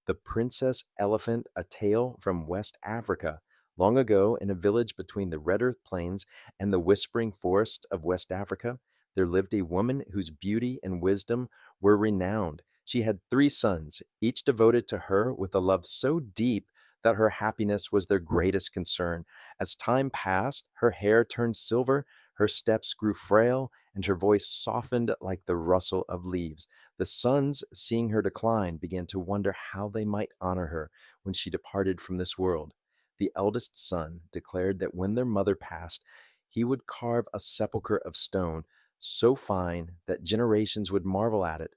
The Princess Elephant, a tale from West Africa. Long ago, in a village between the red earth plains and the whispering forests of West Africa, there lived a woman whose beauty and wisdom were renowned. She had three sons, each devoted to her with a love so deep that her happiness was their greatest concern. As time passed, her hair turned silver, her steps grew frail, and her voice softened like the rustle of leaves. The sons, seeing her decline, began to wonder how they might honor her when she departed from this world. The eldest son declared that when their mother passed, he would carve a sepulchre of stone so fine that generations would marvel at it.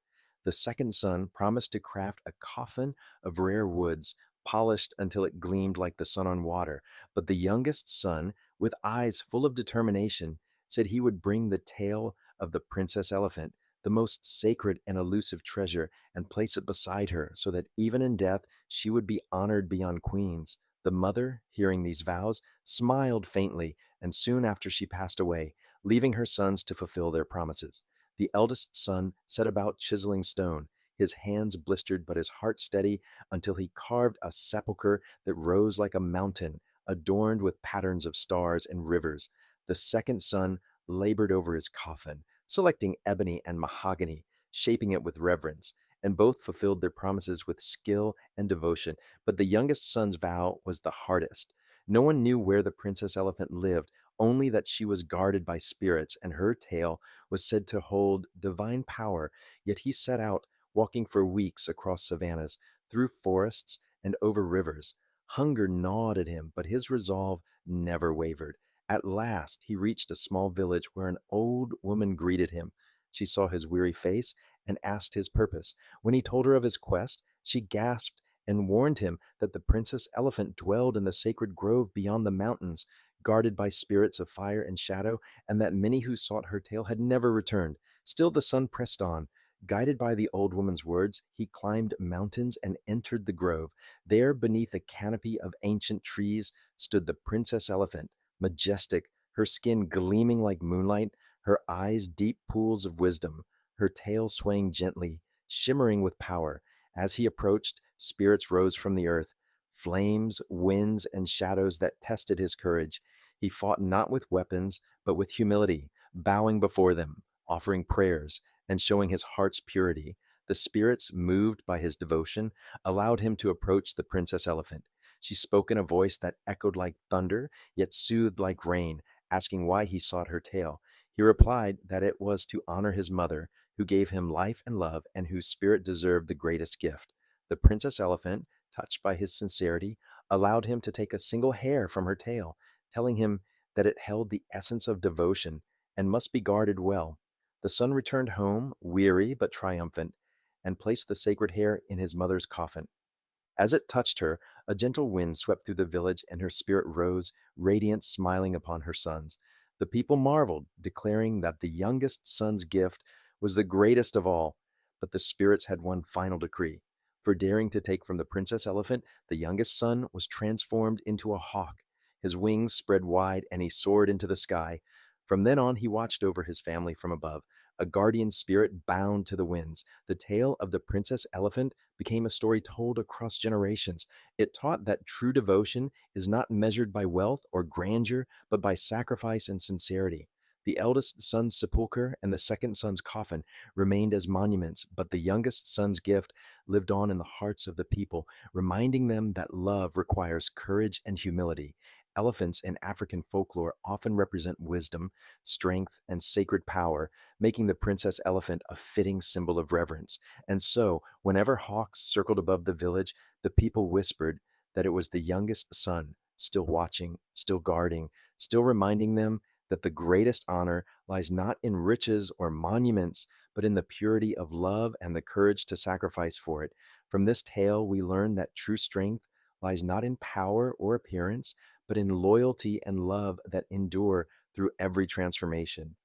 The second son promised to craft a coffin of rare woods, polished until it gleamed like the sun on water. But the youngest son, with eyes full of determination, said he would bring the tail of the Princess Elephant, the most sacred and elusive treasure, and place it beside her, so that even in death she would be honored beyond queens. The mother, hearing these vows, smiled faintly, and soon after she passed away, leaving her sons to fulfill their promises. The eldest son set about chiseling stone, his hands blistered but his heart steady, until he carved a sepulchre that rose like a mountain, adorned with patterns of stars and rivers. The second son labored over his coffin, selecting ebony and mahogany, shaping it with reverence, and both fulfilled their promises with skill and devotion. But the youngest son's vow was the hardest. No one knew where the Princess Elephant lived, only that she was guarded by spirits, and her tail was said to hold divine power. Yet he set out, walking for weeks across savannas, through forests, and over rivers. Hunger gnawed at him, but his resolve never wavered. At last he reached a small village where an old woman greeted him. She saw his weary face and asked his purpose. When he told her of his quest, she gasped and warned him that the Princess Elephant dwelled in the sacred grove beyond the mountains, guarded by spirits of fire and shadow, and that many who sought her tail had never returned. Still the son pressed on. Guided by the old woman's words, he climbed mountains and entered the grove. There, beneath a canopy of ancient trees, stood the Princess Elephant, majestic, her skin gleaming like moonlight, her eyes deep pools of wisdom, her tail swaying gently, shimmering with power. As he approached, spirits rose from the earth, flames, winds, and shadows that tested his courage. He fought not with weapons, but with humility, bowing before them, offering prayers, and showing his heart's purity. The spirits, moved by his devotion, allowed him to approach the Princess Elephant. She spoke in a voice that echoed like thunder, yet soothed like rain, asking why he sought her tail. He replied that it was to honor his mother, who gave him life and love, and whose spirit deserved the greatest gift. The Princess Elephant, touched by his sincerity, allowed him to take a single hair from her tail, telling him that it held the essence of devotion and must be guarded well. The son returned home, weary but triumphant, and placed the sacred hair in his mother's coffin. As it touched her, a gentle wind swept through the village, and her spirit rose, radiant, smiling upon her sons. The people marveled, declaring that the youngest son's gift was the greatest of all. But the spirits had one final decree. For daring to take from the Princess Elephant, the youngest son was transformed into a hawk. His wings spread wide, and he soared into the sky. From then on, he watched over his family from above, a guardian spirit bound to the winds. The tale of the Princess Elephant became a story told across generations. It taught that true devotion is not measured by wealth or grandeur, but by sacrifice and sincerity. The eldest son's sepulchre and the second son's coffin remained as monuments, but the youngest son's gift lived on in the hearts of the people, reminding them that love requires courage and humility. Elephants in African folklore often represent wisdom, strength, and sacred power, making the Princess Elephant a fitting symbol of reverence. And so, whenever hawks circled above the village, the people whispered that it was the youngest son, still watching, still guarding, still reminding them that the greatest honor lies not in riches or monuments, but in the purity of love and the courage to sacrifice for it. From this tale, we learn that true strength lies not in power or appearance, but in loyalty and love that endure through every transformation.